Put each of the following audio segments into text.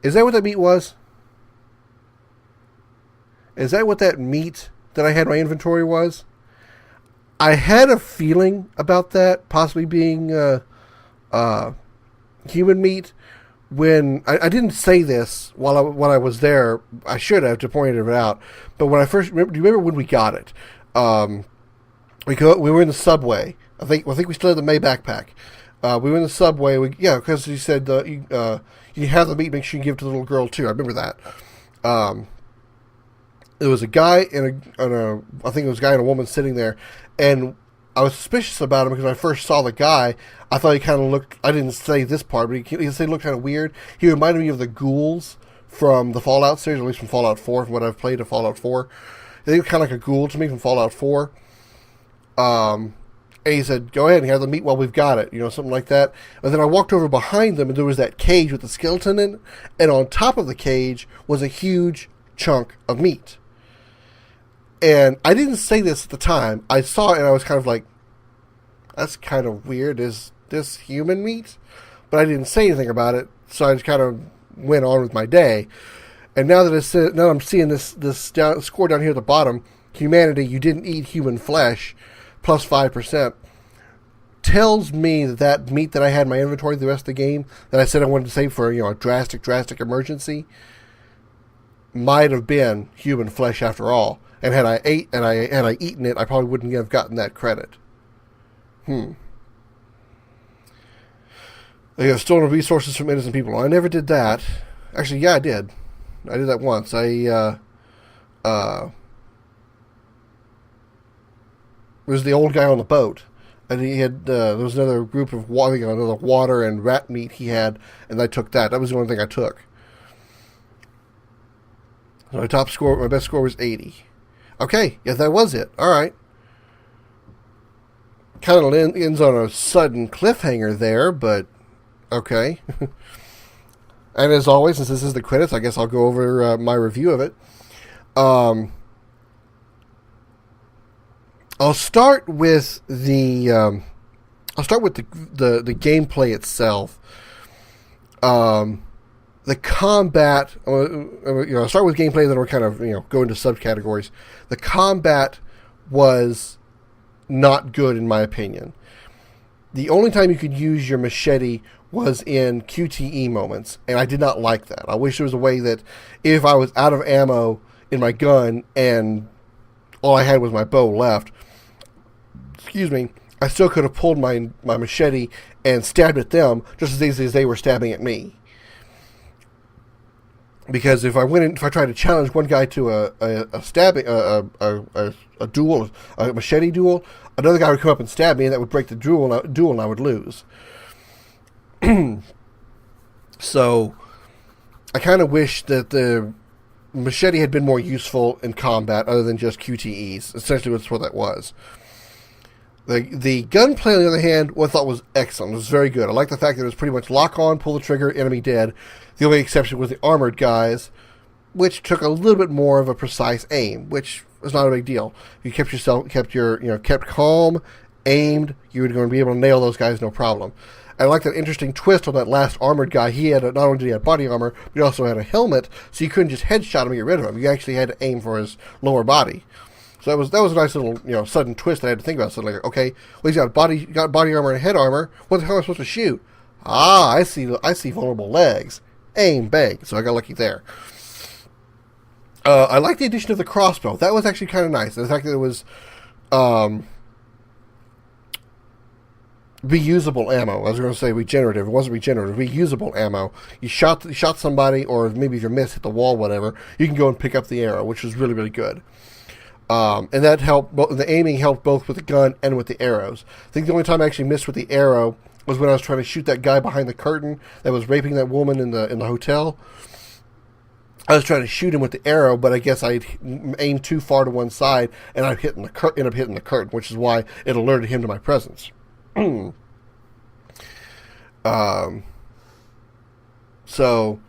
Is that what that meat was? Is that what that meat that I had in my inventory was? I had a feeling about that possibly being human meat. When I didn't say this while I was there, I should have to point it out. But when I first do you remember when we got it? We were in the subway. I think we still had the May backpack. We were in the subway. Because he said you have the meat, make sure you give it to the little girl too. I remember that. There was a guy I think it was a guy and a woman sitting there, and I was suspicious about him because when I first saw the guy, I thought he kind of looked. I didn't say this part, but he looked kind of weird. He reminded me of the ghouls from the Fallout series, or at least from Fallout 4, from what I've played of Fallout 4. They looked kind of like a ghoul to me from Fallout 4. And he said, "Go ahead and have the meat while we've got it," something like that. And then I walked over behind them, and there was that cage with the skeleton in it, and on top of the cage was a huge chunk of meat. And I didn't say this at the time. I saw it and I was kind of like, that's kind of weird. Is this human meat? But I didn't say anything about it, so I just kind of went on with my day. And now that I'm seeing this score down here at the bottom, humanity, you didn't eat human flesh, plus 5%, tells me that meat that I had in my inventory the rest of the game, that I said I wanted to save for a drastic emergency, might have been human flesh after all. And had I eaten it, I probably wouldn't have gotten that credit. They have stolen resources from innocent people. Well, I never did that. Actually, yeah, I did. I did that once. It was the old guy on the boat, and he had there was another group of another water and rat meat he had, and I took that. That was the only thing I took. So my best score was 80. Okay, yeah, that was it. All right. Kind of ends on a sudden cliffhanger there, but okay. And as always, since this is the credits, I guess I'll go over my review of it. I'll start with the gameplay itself. The combat, I'll start with gameplay, then we'll kind of, go into subcategories. The combat was not good, in my opinion. The only time you could use your machete was in QTE moments, and I did not like that. I wish there was a way that if I was out of ammo in my gun and all I had was my bow left, I still could have pulled my machete and stabbed at them just as easily as they were stabbing at me. Because if I tried to challenge one guy to a duel, a machete duel, another guy would come up and stab me, and that would break the duel, and I would lose. So, I kind of wish that the machete had been more useful in combat, other than just QTEs. Essentially, that's what that was. The gunplay, on the other hand, I thought was excellent. It was very good. I like the fact that it was pretty much lock on, pull the trigger, enemy dead. The only exception was the armored guys, which took a little bit more of a precise aim, which was not a big deal. If you kept calm, aimed, you were going to be able to nail those guys no problem. I like that interesting twist on that last armored guy. He had not only did he have body armor, but he also had a helmet, so you couldn't just headshot him and get rid of him. You actually had to aim for his lower body. So that was a nice little sudden twist that I had to think about. So like, okay, well, he's got body armor and head armor. What the hell am I supposed to shoot? I see vulnerable legs. Aim, bang. So I got lucky there. I like the addition of the crossbow. That was actually kind of nice. The fact that it was reusable ammo. I was going to say regenerative. It wasn't regenerative. Reusable ammo. You shot somebody, or maybe if you miss, hit the wall, whatever. You can go and pick up the arrow, which was really, really good. And that helped. The aiming helped both with the gun and with the arrows. I think the only time I actually missed with the arrow was when I was trying to shoot that guy behind the curtain that was raping that woman in the hotel. I was trying to shoot him with the arrow, but I guess I aimed too far to one side, and I ended up hitting the curtain, which is why it alerted him to my presence. So,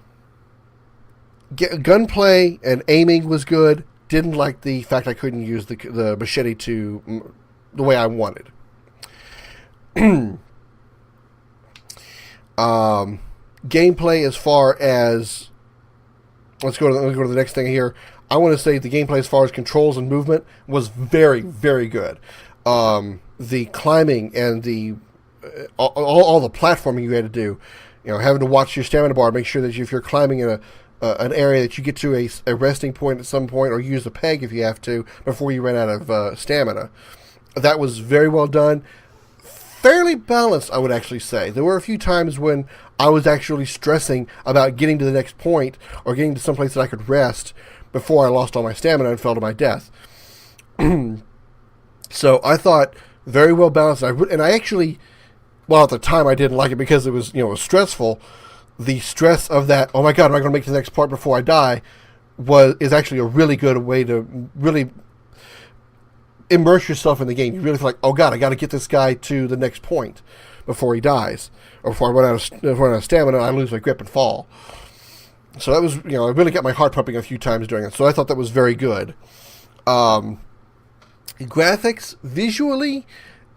gunplay and aiming was good. Didn't like the fact I couldn't use the machete the way I wanted. Gameplay, as far as let's go to the next thing here. I want to say the gameplay as far as controls and movement was very, very good. The climbing and the all the platforming you had to do, having to watch your stamina bar, make sure that if you're climbing in an area that you get to a resting point at some point, or use a peg if you have to before you run out of stamina. That was very well done. Fairly balanced, I would actually say. There were a few times when I was actually stressing about getting to the next point or getting to some place that I could rest before I lost all my stamina and fell to my death. So I thought very well balanced. And I actually, well, at the time I didn't like it because it was, it was stressful. The stress of that, oh my God, am I going to make it to the next part before I die, is actually a really good way to really immerse yourself in the game. You really feel like, oh God, I got to get this guy to the next point before he dies, or before I run out of stamina and I lose my grip and fall. So that was, I really got my heart pumping a few times during it. So I thought that was very good. Graphics, visually,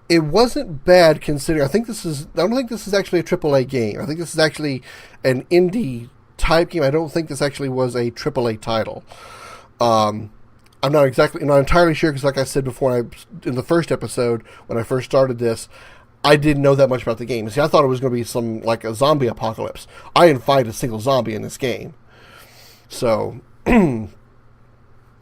it wasn't bad considering. I don't think this is actually a AAA game. I think this is actually an indie type game. I don't think this actually was a AAA title. I'm not entirely sure because, like I said before, in the first episode when I first started this, I didn't know that much about the game. See, I thought it was going to be some like a zombie apocalypse. I didn't find a single zombie in this game, so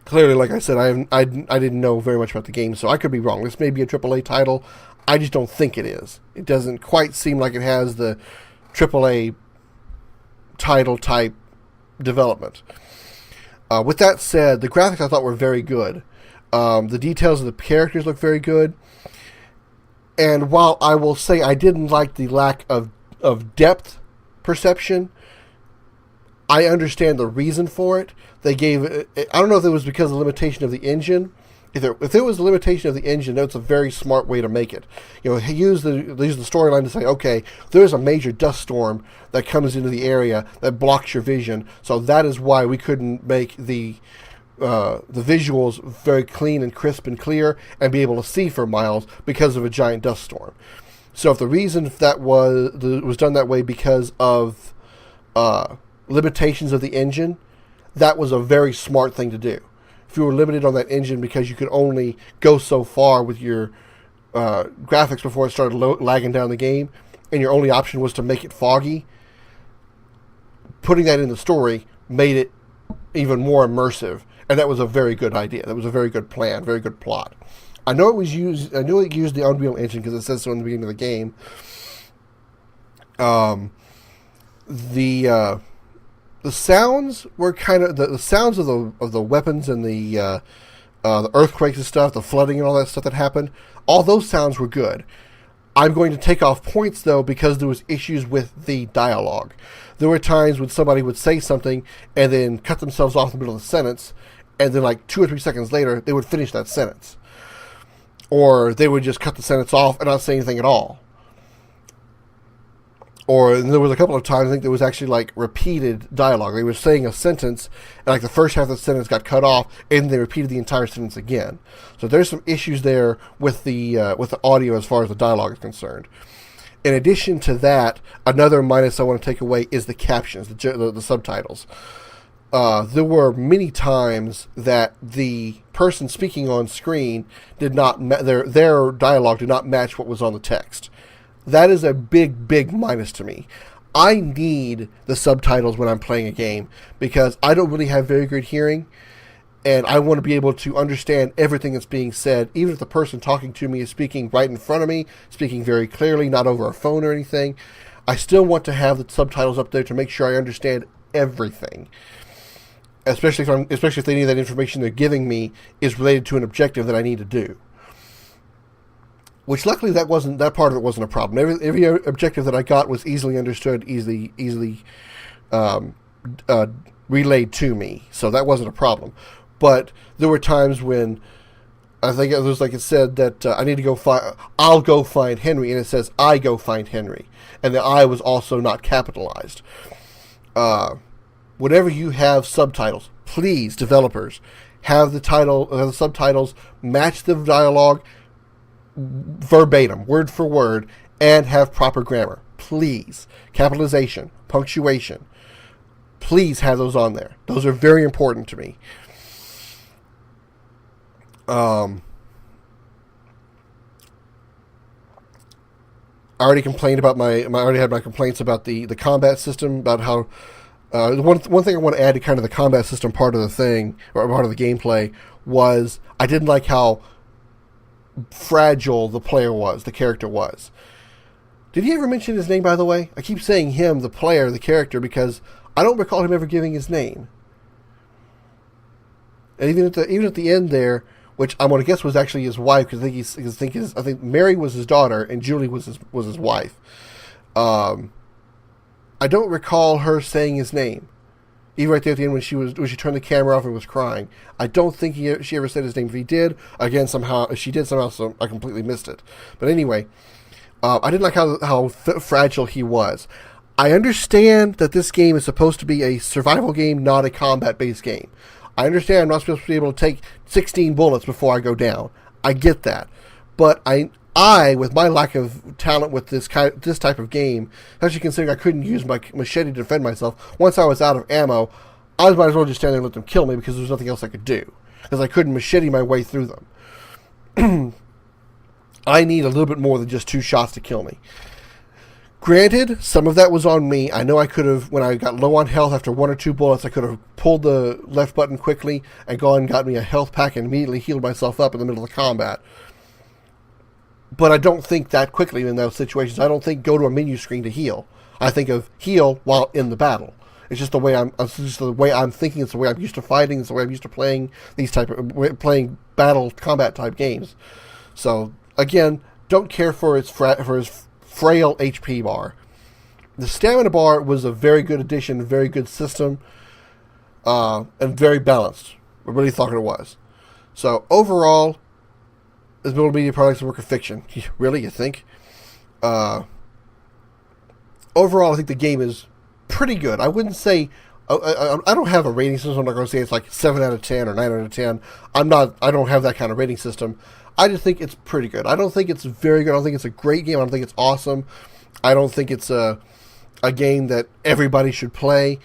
clearly, like I said, I didn't know very much about the game, so I could be wrong. This may be a AAA title. I just don't think it is. It doesn't quite seem like it has the AAA title type development. With that said, the graphics I thought were very good. The details of the characters look very good. And while I will say I didn't like the lack of depth perception, I understand the reason for it. They gave it, I don't know if it was because of the limitation of the engine. If it was the limitation of the engine, that's a very smart way to make it. They use the storyline to say, okay, there's a major dust storm that comes into the area that blocks your vision, so that is why we couldn't make the visuals very clean and crisp and clear and be able to see for miles because of a giant dust storm. So if the reason that was done that way because of limitations of the engine, that was a very smart thing to do. If you were limited on that engine because you could only go so far with your graphics before it started lagging down the game, and your only option was to make it foggy, putting that in the story made it even more immersive, and that was a very good idea. That was a very good plan, very good plot. I know it used the Unreal Engine because it says so in the beginning of the game. The sounds were kind of the sounds of the weapons and the earthquakes and stuff, the flooding and all that stuff that happened. All those sounds were good. I'm going to take off points though because there was issues with the dialogue. There were times when somebody would say something and then cut themselves off in the middle of the sentence, and then like 2 or 3 seconds later they would finish that sentence, or they would just cut the sentence off and not say anything at all. Or there was a couple of times I think there was actually like repeated dialogue. They were saying a sentence, and like the first half of the sentence got cut off, and they repeated the entire sentence again. So there's some issues there with the audio as far as the dialogue is concerned. In addition to that, another minus I want to take away is the captions, the subtitles. There were many times that the person speaking on screen did not their dialogue did not match what was on the text. That is a big, big minus to me. I need the subtitles when I'm playing a game because I don't really have very good hearing, and I want to be able to understand everything that's being said, even if the person talking to me is speaking right in front of me, speaking very clearly, not over a phone or anything. I still want to have the subtitles up there to make sure I understand everything, especially if any of that information they're giving me is related to an objective that I need to do. Which luckily that part of it wasn't a problem. Every objective that I got was easily understood, easily relayed to me, so that wasn't a problem. But there were times when I think it was like it said that I need to go find. I'll go find Henry, and it says I go find Henry, and the I was also not capitalized. Whenever you have subtitles, please, developers, have the subtitles match the dialogue verbatim, word for word, and have proper grammar. Please. Capitalization, punctuation. please have those on there. Those are very important to me. I already complained about I already had my complaints about the combat system, about how the one thing I want to add to kind of the combat system part of the thing, or part of the gameplay, was I didn't like how fragile the character was. Did he ever mention his name, by the way? I keep saying him, the player, the character, because I don't recall him ever giving his name. And even at the end there, which I'm going to guess was actually his wife, because I think Mary was his daughter and Julie was his wife. I don't recall her saying his name, even right there at the end when she turned the camera off and was crying. I don't think she ever said his name. If he did, again, if she did somehow, so I completely missed it. But anyway, I didn't like how fragile he was. I understand that this game is supposed to be a survival game, not a combat-based game. I understand I'm not supposed to be able to take 16 bullets before I go down. I get that. But I with my lack of talent with this type of game, especially considering I couldn't use my machete to defend myself, once I was out of ammo, I might as well just stand there and let them kill me because there was nothing else I could do. Because I couldn't machete my way through them. I need a little bit more than just 2 shots to kill me. Granted, some of that was on me. I know I could have, when I got low on health after 1 or 2 bullets, I could have pulled the left button quickly and gone and got me a health pack and immediately healed myself up in the middle of the combat. But I don't think that quickly in those situations. I don't think go to a menu screen to heal. I think of heal while in the battle. It's just the way I'm thinking. It's the way I'm used to fighting. It's the way I'm used to playing playing battle combat type games. So again, don't care for his frail HP bar. The stamina bar was a very good addition, very good system, and very balanced. I really thought it was. So overall, this Build Media Products is a work of fiction. Really, you think? Overall, I think the game is pretty good. I wouldn't say I don't have a rating system. I'm not going to say it's like 7 out of 10 or 9 out of 10. I don't have that kind of rating system. I just think it's pretty good. I don't think it's very good. I don't think it's a great game. I don't think it's awesome. I don't think it's a game that everybody should play.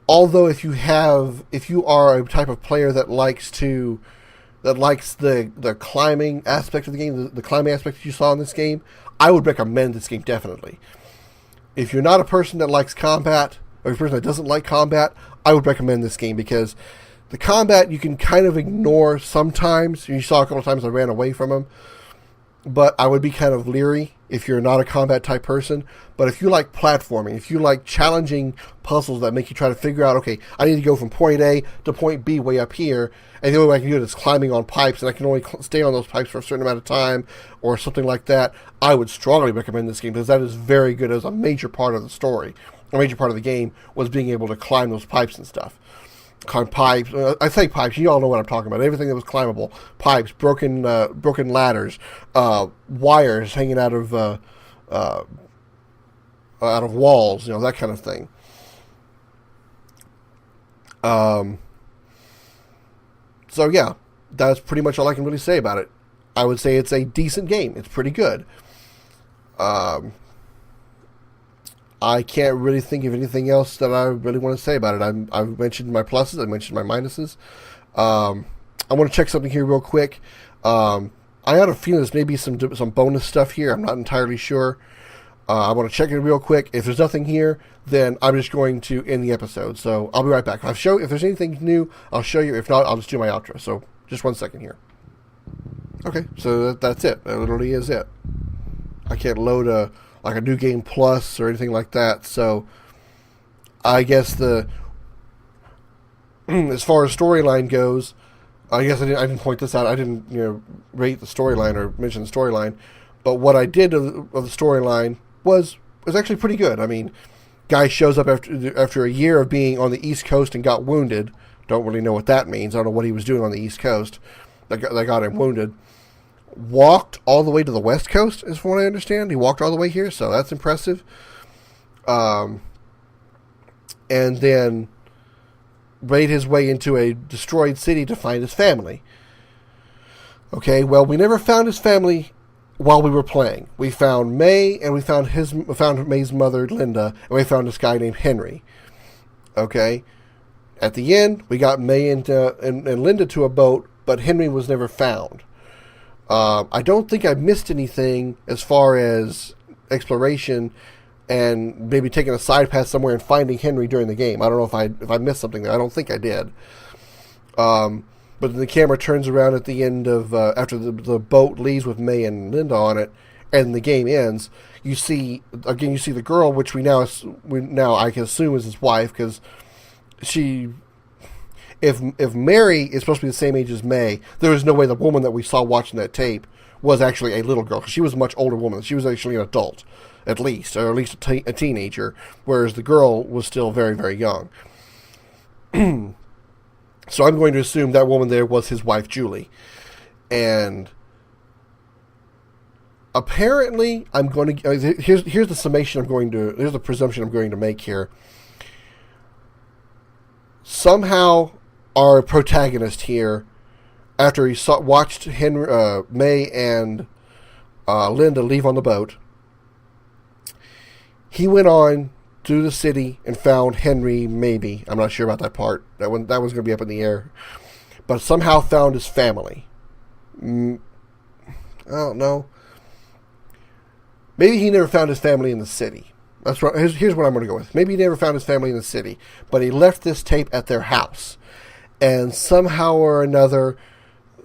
Although if you are a type of player that likes the climbing aspect of the game, the climbing aspect that you saw in this game, I would recommend this game definitely. If you're not a person that likes combat, or a person that doesn't like combat, I would recommend this game because the combat you can kind of ignore sometimes. You saw a couple of times I ran away from him. But I would be kind of leery if you're not a combat type person. But if you like platforming, if you like challenging puzzles that make you try to figure out, okay, I need to go from point A to point B way up here, and the only way I can do it is climbing on pipes, and I can only stay on those pipes for a certain amount of time, or something like that, I would strongly recommend this game because that is very good as a major part of the story. A major part of the game was being able to climb those pipes and stuff. Climb pipes. I say pipes. You all know what I'm talking about. Everything that was climbable. Pipes, broken ladders, wires hanging out of walls. That kind of thing. So yeah, that's pretty much all I can really say about it. I would say it's a decent game. It's pretty good. I can't really think of anything else that I really want to say about it. I've mentioned my pluses. I mentioned my minuses. I want to check something here real quick. I had a feeling there's maybe some bonus stuff here. I'm not entirely sure. I want to check it real quick. If there's nothing here, then I'm just going to end the episode. So I'll be right back. If there's anything new, I'll show you. If not, I'll just do my outro. So just 1 second here. Okay, so that's it. That literally is it. I can't load a New Game Plus or anything like that. So I guess as far as storyline goes, I guess I didn't point this out. I didn't rate the storyline or mention the storyline. But what I did of the storyline was actually pretty good. I mean, guy shows up after a year of being on the East Coast and got wounded. Don't really know what that means. I don't know what he was doing on the East Coast that got him wounded. Walked all the way to the West Coast, is from what I understand. He walked all the way here, so that's impressive. And then made his way into a destroyed city to find his family. Okay, well, we never found his family while we were playing. We found May, and we found May's mother, Linda, and we found this guy named Henry. Okay? At the end, we got May and Linda to a boat, but Henry was never found. I don't think I missed anything as far as exploration and maybe taking a side path somewhere and finding Henry during the game. I don't know if I missed something there. I don't think I did. But then the camera turns around at the end of after the boat leaves with May and Linda on it, and the game ends. You see the girl, which we now I can assume is his wife, because if Mary is supposed to be the same age as May, there is no way the woman that we saw watching that tape was actually a little girl, because she was a much older woman. She was actually an adult, at least a teenager, whereas the girl was still very, very young. So I'm going to assume that woman there was his wife, Julie. And apparently, I'm going to... Here's the summation here's the presumption I'm going to make here. Somehow, our protagonist here, after he watched May and Linda leave on the boat, he went on through the city and found Henry, maybe. I'm not sure about that part. That one's going to be up in the air. But somehow found his family. I don't know. Maybe he never found his family in the city. That's right. Here's what I'm going to go with. Maybe he never found his family in the city, but he left this tape at their house. And somehow or another,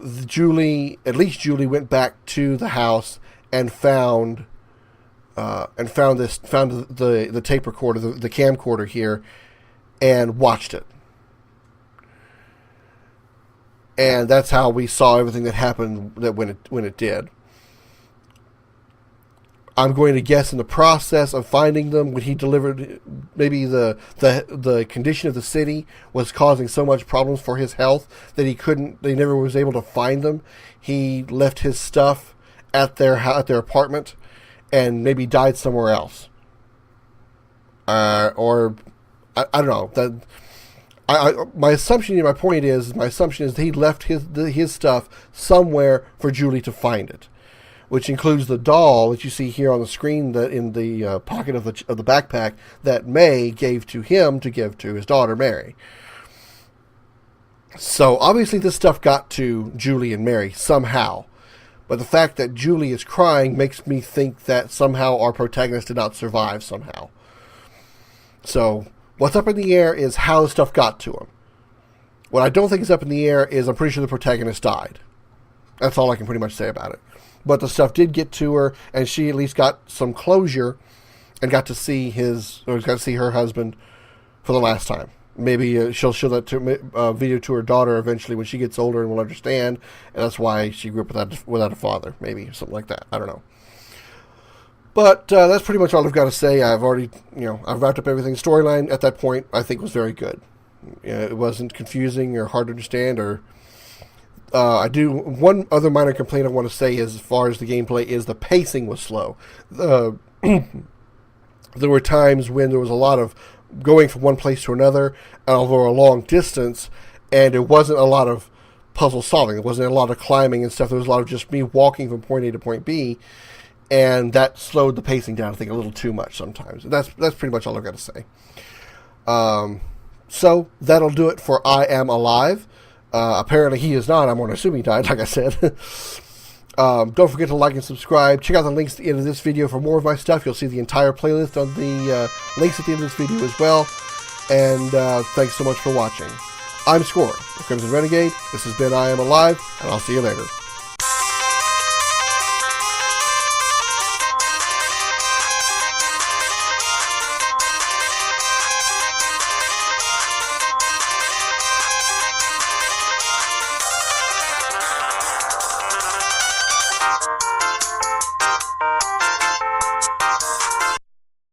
at least Julie went back to the house and found the tape recorder, the camcorder here, and watched it. And that's how we saw everything that happened when it did. I'm going to guess in the process of finding them, when he delivered, maybe the condition of the city was causing so much problems for his health that they never was able to find them. He left his stuff at their apartment and maybe died somewhere else. Or I don't know. My assumption is he left his stuff somewhere for Julie to find it, which includes the doll that you see here on the screen, that in the pocket of the backpack that May gave to him to give to his daughter Mary. So obviously this stuff got to Julie and Mary somehow, but the fact that Julie is crying makes me think that somehow our protagonist did not survive somehow. So what's up in the air is how the stuff got to him. What I don't think is up in the air is I'm pretty sure the protagonist died. That's all I can pretty much say about it. But the stuff did get to her, and she at least got some closure and got to see her husband for the last time. Maybe she'll show that video to her daughter eventually when she gets older and will understand, and that's why she grew up without a father, maybe, something like that. I don't know. But that's pretty much all I've got to say. I've wrapped up everything. Storyline at that point, I think, was very good. It wasn't confusing or hard to understand. One other minor complaint I want to say, as far as the gameplay, is the pacing was slow. There were times when there was a lot of going from one place to another over a long distance, and it wasn't a lot of puzzle solving. There wasn't a lot of climbing and stuff. There was a lot of just me walking from point A to point B, and that slowed the pacing down, I think, a little too much sometimes. That's pretty much all I've got to say. So that'll do it for I Am Alive. Apparently he is not. I'm going to assume he died, like I said. Don't forget to like and subscribe. Check out the links at the end of this video for more of my stuff. You'll see the entire playlist on the links at the end of this video as well. And thanks so much for watching. I'm Scoryth, the Crimson Renegade. This has been I Am Alive, and I'll see you later.